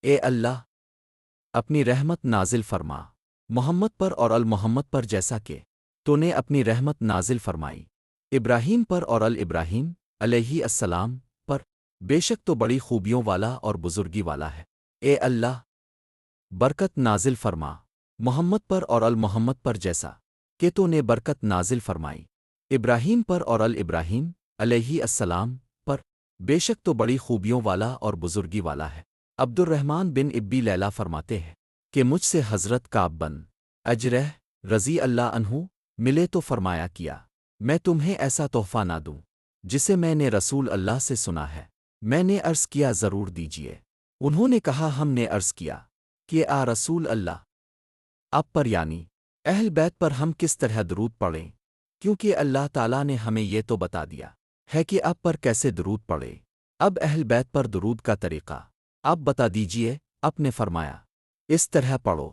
اے اللہ، اپنی رحمت نازل فرما محمد پر اور المحمد پر، جیسا کہ تو نے اپنی رحمت نازل فرمائی ابراہیم پر اور ابراہیم علیہ السلام پر، بے شک تو بڑی خوبیوں والا اور بزرگی والا ہے۔ اے اللہ، برکت نازل فرما محمد پر اور المحمد پر، جیسا کہ تو نے برکت نازل فرمائی ابراہیم پر اور ابراہیم علیہ السلام پر، بے شک تو بڑی خوبیوں والا اور بزرگی والا ہے۔ عبد الرحمن بن ابی لیلہ فرماتے ہیں کہ مجھ سے حضرت کعب بن اجرح رضی اللہ عنہ ملے تو فرمایا کیا میں تمہیں ایسا تحفہ نہ دوں جسے میں نے رسول اللہ سے سنا ہے؟ میں نے عرض کیا ضرور دیجیے۔ انہوں نے کہا ہم نے عرض کیا کہ آ رسول اللہ، اب پر یعنی اہل بیت پر ہم کس طرح درود پڑھیں، کیونکہ اللہ تعالیٰ نے ہمیں یہ تو بتا دیا ہے کہ اب پر کیسے درود پڑھے۔ اب اہل بیت پر درود کا طریقہ آپ بتا دیجیے۔ آپ نے فرمایا اس طرح پڑھو۔